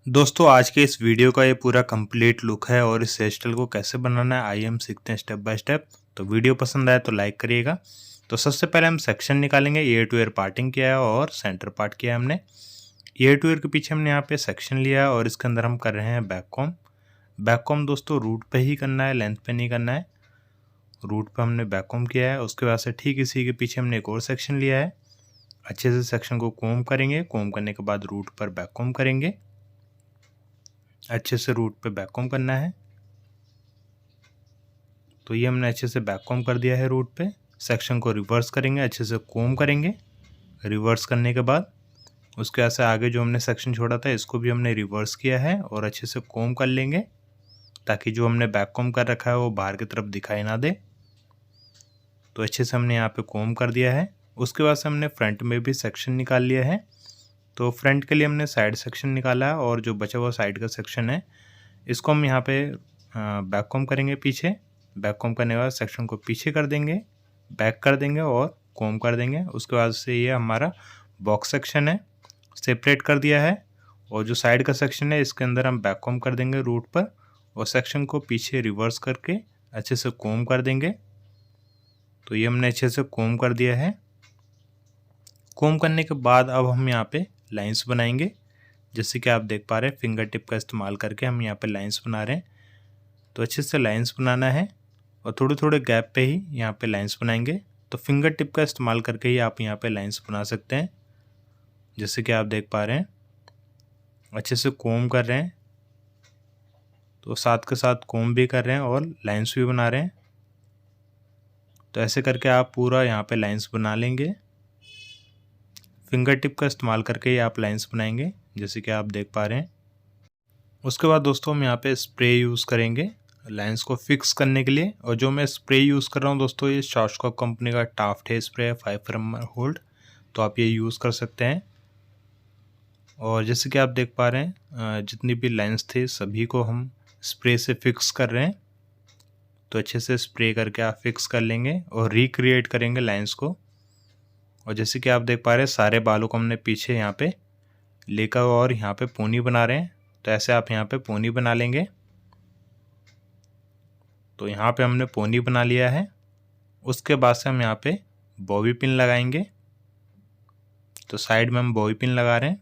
दोस्तों आज के इस वीडियो का ये पूरा कंप्लीट लुक है और इस हेयर स्टाइल को कैसे बनाना है आइए हम सीखते हैं स्टेप बाय स्टेप। तो वीडियो पसंद आए तो लाइक करिएगा। तो सबसे पहले हम सेक्शन निकालेंगे। ईयर टू ईयर पार्टिंग किया है और सेंटर पार्ट किया है हमने। ईयर टू ईयर के पीछे हमने यहाँ पे सेक्शन लिया है और इसके अंदर हम कर रहे हैं बैक कॉम। बैक कॉम दोस्तों रूट पे ही करना है, लेंथ पे नहीं करना है। रूट पे हमने बैक कॉम किया है। उसके बाद से ठीक इसी के पीछे हमने एक और सेक्शन लिया है। अच्छे से सेक्शन को कोम करेंगे। कोम करने के बाद रूट पर बैक कॉम करेंगे। अच्छे से रूट पे बैक कॉम करना है। तो ये हमने अच्छे से बैक कॉम कर दिया है रूट पे। सेक्शन को रिवर्स करेंगे, अच्छे से कोम करेंगे। रिवर्स करने के बाद उसके ऐसे आगे जो हमने सेक्शन छोड़ा था इसको भी हमने रिवर्स किया है और अच्छे से कोम कर लेंगे ताकि जो हमने बैक कॉम कर रखा है वो बाहर की तरफ दिखाई ना दे। तो अच्छे से हमने यहाँ पे कोम कर दिया है। उसके बाद से हमने फ्रंट में भी सेक्शन निकाल लिया है। तो फ्रंट के लिए हमने साइड सेक्शन निकाला है और जो बचा हुआ साइड का सेक्शन है इसको हम यहाँ पे बैक कॉम करेंगे पीछे। बैक कॉम करने के बाद सेक्शन को पीछे कर देंगे, बैक कर देंगे और कॉम कर देंगे। उसके बाद से ये हमारा बॉक्स सेक्शन है, सेपरेट कर दिया है। और जो साइड का सेक्शन है इसके अंदर हम बैक कॉम कर देंगे रूट पर और सेक्शन को पीछे रिवर्स करके अच्छे से कॉम कर देंगे। तो ये हमने अच्छे से कॉम कर दिया है। कॉम करने के बाद अब हम यहाँ पे लाइंस बनाएंगे। जैसे कि आप देख पा रहे हैं फिंगर टिप का इस्तेमाल करके हम यहाँ पे लाइंस बना रहे हैं। तो अच्छे से लाइंस बनाना है और थोड़े थोड़े गैप पे ही यहाँ पे लाइंस बनाएंगे। तो फिंगर टिप का इस्तेमाल करके ही आप यहाँ पे लाइंस बना सकते हैं। जैसे कि आप देख पा रहे हैं अच्छे से कोम कर रहे हैं। तो साथ के साथ कोम भी कर रहे हैं और लाइंस भी बना रहे हैं। तो ऐसे करके आप पूरा यहाँ पे लाइंस बना लेंगे। फिंगर टिप का इस्तेमाल करके ही आप लाइंस बनाएंगे जैसे कि आप देख पा रहे हैं। उसके बाद दोस्तों हम यहाँ पे स्प्रे यूज़ करेंगे लाइंस को फिक्स करने के लिए। और जो मैं स्प्रे यूज़ कर रहा हूँ दोस्तों ये शॉर्टस्कॉप कंपनी का टाफ्ट हेयर स्प्रे है 5 होल्ड। तो आप ये यूज़ कर सकते हैं। और जैसे कि आप देख पा रहे हैं जितनी भी लाइंस थे सभी को हम स्प्रे से फिक्स कर रहे हैं। तो अच्छे से स्प्रे करके आप फिक्स कर लेंगे और रिक्रिएट करेंगे लाइंस को। और जैसे कि आप देख पा रहे हैं सारे बालों को हमने पीछे यहाँ पे लेकर और यहाँ पे पोनी बना रहे हैं। तो ऐसे आप यहाँ पे पोनी बना लेंगे। तो यहाँ पे हमने पोनी बना लिया है। उसके बाद से हम यहाँ पे बॉबी पिन लगाएंगे। तो साइड में हम बॉबी पिन लगा रहे हैं।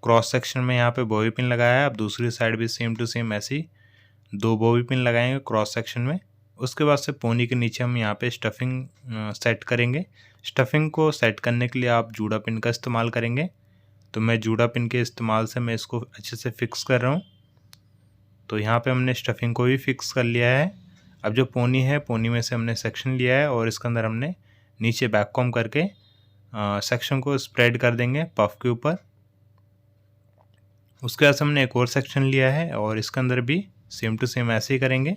क्रॉस सेक्शन में यहाँ पे बॉबी पिन लगाया है। अब दूसरी साइड भी सेम टू सेम ऐसी 2 बॉबी पिन लगाएंगे क्रॉस सेक्शन में। उसके बाद से पोनी के नीचे हम यहाँ पे स्टफिंग सेट करेंगे। स्टफिंग को सेट करने के लिए आप जूड़ा पिन का इस्तेमाल करेंगे। तो मैं जूड़ा पिन के इस्तेमाल से मैं इसको अच्छे से फिक्स कर रहा हूँ। तो यहाँ पे हमने स्टफिंग को भी फिक्स कर लिया है। अब जो पोनी है पोनी में से हमने सेक्शन लिया है और इसके अंदर हमने नीचे बैक कॉम करके सेक्शन को स्प्रेड कर देंगे पफ के ऊपर। उसके बाद हमने एक और सेक्शन लिया है और इसके अंदर भी सेम टू सेम ऐसे ही करेंगे।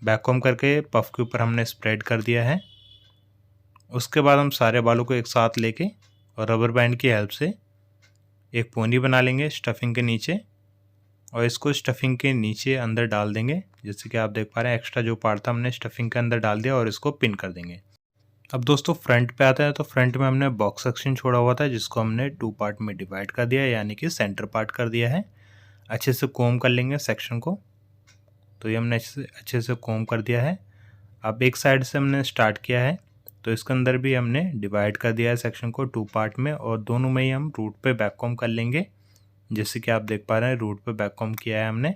बैक कॉम करके पफ के ऊपर हमने स्प्रेड कर दिया है। उसके बाद हम सारे बालों को एक साथ लेके और रबर बैंड की हेल्प से एक पोनी बना लेंगे स्टफिंग के नीचे और इसको स्टफिंग के नीचे अंदर डाल देंगे। जैसे कि आप देख पा रहे हैं एक्स्ट्रा जो पार्ट था हमने स्टफिंग के अंदर डाल दिया और इसको पिन कर देंगे। अब दोस्तों फ्रंट पे आता है। तो फ्रंट में हमने बॉक्स सेक्शन छोड़ा हुआ था जिसको हमने 2 पार्ट में डिवाइड कर दिया यानी कि सेंटर पार्ट कर दिया है। अच्छे से कोम कर लेंगे सेक्शन को। तो ये हमने अच्छे से कोम कर दिया है। अब एक साइड से हमने स्टार्ट किया है तो इसके अंदर भी हमने डिवाइड कर दिया है सेक्शन को 2 पार्ट में और दोनों में ही हम रूट पे बैक कॉम कर लेंगे। जैसे कि आप देख पा रहे हैं रूट पे बैक कॉम किया है हमने।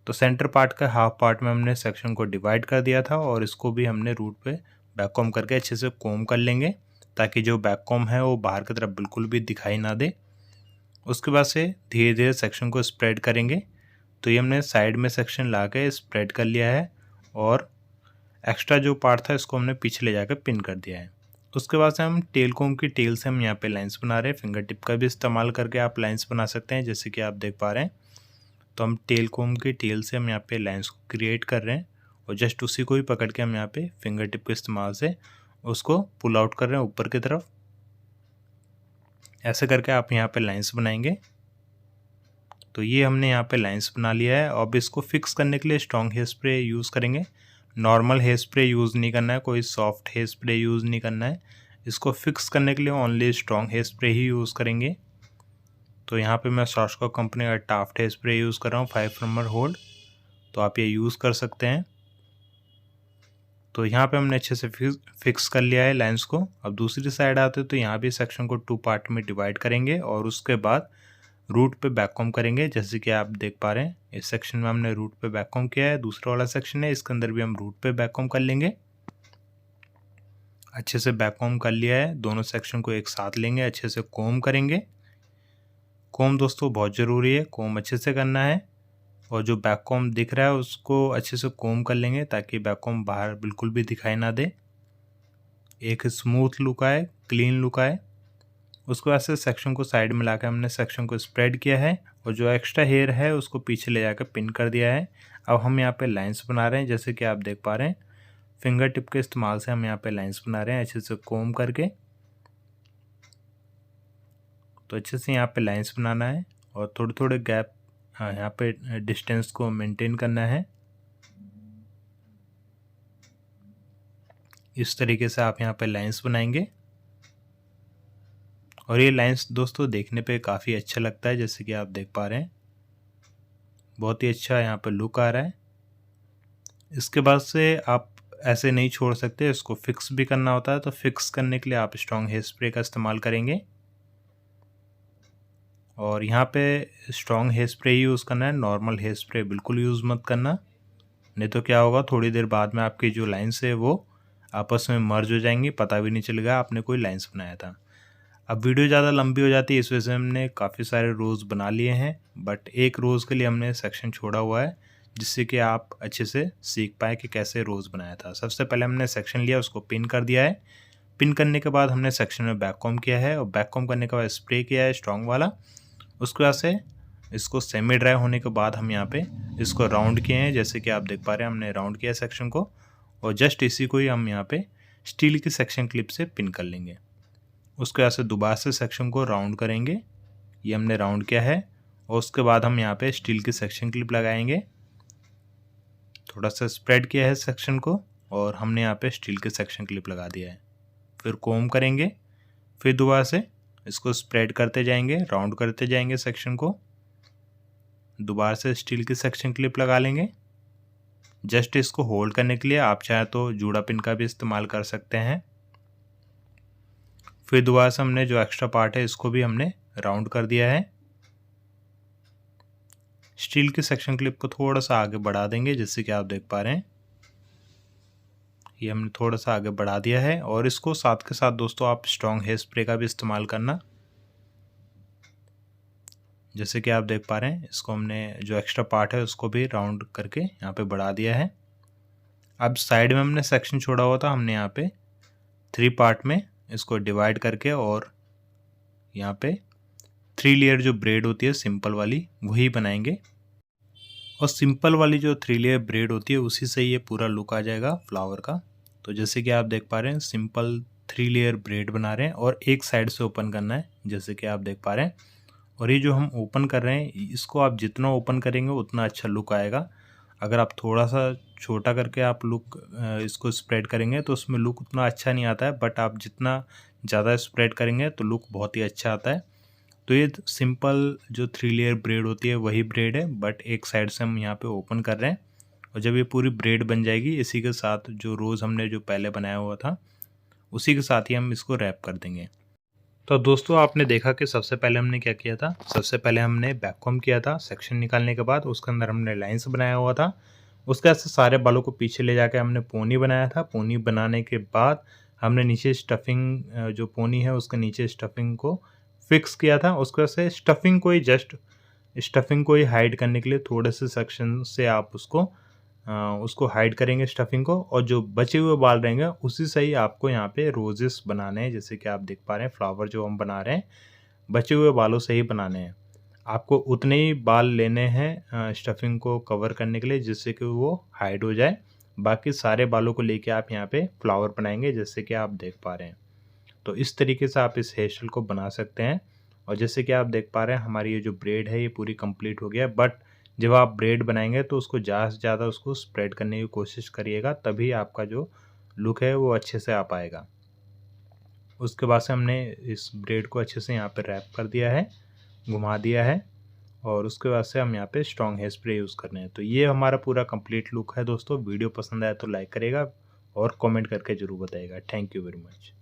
तो सेंटर पार्ट का हाफ पार्ट में हमने सेक्शन को डिवाइड कर दिया था और इसको भी हमने रूट पे बैक कॉम करके अच्छे से कोम कर लेंगे ताकि जो बैक कॉम है वो बाहर की तरफ बिल्कुल भी दिखाई ना दे। उसके बाद से धीरे धीरे सेक्शन को स्प्रेड करेंगे। तो ये हमने साइड में सेक्शन ला के स्प्रेड कर लिया है और एक्स्ट्रा जो पार्ट था इसको हमने पीछे ले जाकर पिन कर दिया है। उसके बाद से हम टेल कोम की टेल से हम यहाँ पे लाइंस बना रहे हैं। फिंगर टिप का भी इस्तेमाल करके आप लाइंस बना सकते हैं जैसे कि आप देख पा रहे हैं। तो हम टेल कोम की टेल से हम यहाँ पे लाइंस को क्रिएट कर रहे हैं और जस्ट उसी को ही पकड़ के हम यहाँ पे फिंगर टिप के इस्तेमाल से उसको पुल आउट कर रहे हैं ऊपर की तरफ। ऐसे करके आप यहाँ पे लाइंस बनाएंगे। तो ये हमने यहाँ पे लाइंस बना लिया है। अब इसको फिक्स करने के लिए स्ट्रॉन्ग हेयर स्प्रे यूज़ करेंगे। नॉर्मल हेयर स्प्रे यूज़ नहीं करना है, कोई सॉफ्ट हेयर स्प्रे यूज़ नहीं करना है। इसको फिक्स करने के लिए ओनली स्ट्रॉन्ग हेयर स्प्रे ही यूज़ करेंगे। तो यहाँ पे मैं शॉर्टकट कंपनी का टाफ्ट हेयर स्प्रे यूज़ कर रहा हूँ 5 नंबर होल्ड, तो आप ये यूज़ कर सकते हैं। तो यहाँ पे हमने अच्छे से फिक्स कर लिया है लाइंस को। अब दूसरी साइड आते तो यहाँ भी सेक्शन को 2 पार्ट में डिवाइड करेंगे और उसके बाद रूट पे बैककॉम करेंगे। जैसे कि आप देख पा रहे हैं इस सेक्शन में हमने रूट पे बैककॉम किया है, दूसरा वाला सेक्शन है इसके अंदर भी हम रूट पे बैककॉम कर लेंगे। अच्छे से बैककॉम कर लिया है, दोनों सेक्शन को एक साथ लेंगे, अच्छे से कोम करेंगे। कोम दोस्तों बहुत ज़रूरी है, कोम अच्छे से करना है और जो बैककॉम दिख रहा है उसको अच्छे से कोम कर लेंगे ताकि बैककॉम बाहर बिल्कुल भी दिखाई ना दे, एक स्मूथ लुक आए, क्लीन लुक आए। उसको ऐसे सेक्शन को साइड में लाकर हमने सेक्शन को स्प्रेड किया है और जो एक्स्ट्रा हेयर है उसको पीछे ले जाकर पिन कर दिया है। अब हम यहाँ पे लाइंस बना रहे हैं, जैसे कि आप देख पा रहे हैं फिंगर टिप के इस्तेमाल से हम यहाँ पे लाइंस बना रहे हैं अच्छे से कोम करके। तो अच्छे से यहाँ पे लाइंस बनाना है और थोड़े थोड़े गैप यहाँ पे डिस्टेंस को मेंटेन करना है। इस तरीके से आप यहाँ पे लाइंस बनाएंगे और ये लाइंस दोस्तों देखने पे काफ़ी अच्छा लगता है, जैसे कि आप देख पा रहे हैं बहुत ही अच्छा यहाँ पे लुक आ रहा है। इसके बाद से आप ऐसे नहीं छोड़ सकते, इसको फिक्स भी करना होता है। तो फिक्स करने के लिए आप स्ट्रॉन्ग हेयर स्प्रे का इस्तेमाल करेंगे और यहाँ पे स्ट्रॉन्ग हेयर स्प्रे यूज़ करना है, नॉर्मल हेयर स्प्रे बिल्कुल यूज़ मत करना, नहीं तो क्या होगा थोड़ी देर बाद में आपकी जो लाइंस है वो आपस में मर्ज हो जाएंगी, पता भी नहीं चलेगा आपने कोई लाइंस बनाया था। अब वीडियो ज़्यादा लंबी हो जाती है, इस वजह से हमने काफ़ी सारे रोज़ बना लिए हैं, बट एक रोज़ के लिए हमने सेक्शन छोड़ा हुआ है जिससे कि आप अच्छे से सीख पाए कि कैसे रोज़ बनाया था। सबसे पहले हमने सेक्शन लिया, उसको पिन कर दिया है। पिन करने के बाद हमने सेक्शन में बैककॉम किया है और बैककॉम करने के बाद स्प्रे किया है स्ट्रॉन्ग वाला। उसके बाद से इसको सेमी ड्राई होने के बाद हम यहाँ पे इसको राउंड किए हैं, जैसे कि आप देख पा रहे हैं हमने राउंड किया सेक्शन को और जस्ट इसी को ही हम यहाँ पे स्टील की सेक्शन क्लिप से पिन कर लेंगे। उसके बाद से दोबारा से सेक्शन को राउंड करेंगे, ये हमने राउंड किया है और उसके बाद हम यहाँ पे स्टील की सेक्शन क्लिप लगाएंगे। थोड़ा सा स्प्रेड किया है सेक्शन को और हमने यहाँ पे स्टील की सेक्शन क्लिप लगा दिया है। फिर कोम करेंगे, फिर दोबारा से इसको स्प्रेड करते जाएंगे, राउंड करते जाएंगे सेक्शन को, दोबारा से स्टील की सेक्शन क्लिप लगा लेंगे। जस्ट इसको होल्ड करने के लिए आप चाहे तो जूड़ा पिन का भी इस्तेमाल कर सकते हैं। फिर दोबारा से हमने जो एक्स्ट्रा पार्ट है इसको भी हमने राउंड कर दिया है। स्टील की सेक्शन क्लिप को थोड़ा सा आगे बढ़ा देंगे, जैसे कि आप देख पा रहे हैं ये हमने थोड़ा सा आगे बढ़ा दिया है और इसको साथ के साथ दोस्तों आप स्ट्रॉन्ग हेयर स्प्रे का भी इस्तेमाल करना, जैसे कि आप देख पा रहे हैं इसको हमने जो एक्स्ट्रा पार्ट है उसको भी राउंड करके यहाँ पे बढ़ा दिया है। अब साइड में हमने सेक्शन छोड़ा हुआ था, हमने यहाँ पे 3 पार्ट में इसको डिवाइड करके और यहाँ पे 3 लेयर जो ब्रेड होती है सिंपल वाली वही बनाएंगे और सिंपल वाली जो 3 लेयर ब्रेड होती है उसी से ये पूरा लुक आ जाएगा फ्लावर का। तो जैसे कि आप देख पा रहे हैं सिंपल 3 लेयर ब्रेड बना रहे हैं और एक साइड से ओपन करना है, जैसे कि आप देख पा रहे हैं। और ये जो हम ओपन कर रहे हैं इसको आप जितना ओपन करेंगे उतना अच्छा लुक आएगा। अगर आप थोड़ा सा छोटा करके आप लुक इसको स्प्रेड करेंगे तो उसमें लुक उतना अच्छा नहीं आता है, बट आप जितना ज़्यादा स्प्रेड करेंगे तो लुक बहुत ही अच्छा आता है। तो ये सिंपल जो 3 लेयर ब्रेड होती है वही ब्रेड है, बट एक साइड से हम यहाँ पे ओपन कर रहे हैं और जब ये पूरी ब्रेड बन जाएगी इसी के साथ जो रोज़ हमने जो पहले बनाया हुआ था उसी के साथ ही हम इसको रैप कर देंगे। तो दोस्तों आपने देखा कि सबसे पहले हमने क्या किया था, सबसे पहले हमने बैककॉम किया था सेक्शन निकालने के बाद, उसके अंदर हमने लाइंस बनाया हुआ था। उसके बाद से सारे बालों को पीछे ले जाकर हमने पोनी बनाया था। पोनी बनाने के बाद हमने नीचे स्टफिंग जो पोनी है उसके नीचे स्टफिंग को फिक्स किया था। उसके बाद से स्टफिंग को ही जस्ट स्टफिंग को ही हाइड करने के लिए थोड़े से सेक्शन से आप उसको हाइड करेंगे स्टफिंग को और जो बचे हुए बाल रहेंगे उसी से ही आपको यहाँ पे रोजेस बनाने हैं, जैसे कि आप देख पा रहे हैं फ्लावर जो हम बना रहे हैं बचे हुए बालों से ही बनाने हैं। आपको उतने ही बाल लेने हैं स्टफिंग को कवर करने के लिए जिससे कि वो हाइड हो जाए, बाकी सारे बालों को लेके आप यहाँ पे फ्लावर बनाएंगे जैसे कि आप देख पा रहे हैं। तो इस तरीके से आप इस हेयर स्टाइल को बना सकते हैं और जैसे कि आप देख पा रहे हैं हमारी ये जो ब्रेड है ये पूरी कंप्लीट हो गया है, बट जब आप ब्रेड बनाएंगे तो उसको ज़्यादा से ज़्यादा उसको स्प्रेड करने की कोशिश करिएगा, तभी आपका जो लुक है वो अच्छे से आ पाएगा। उसके बाद से हमने इस ब्रेड को अच्छे से यहाँ पे रैप कर दिया है घुमा दिया है और उसके बाद से हम यहाँ पे स्ट्रॉन्ग हेयर स्प्रे यूज़ कर रहे हैं। तो ये हमारा पूरा कंप्लीट लुक है दोस्तों। वीडियो पसंद आया तो लाइक करेगा और कमेंट करके ज़रूर बताइएगा। Thank you very much.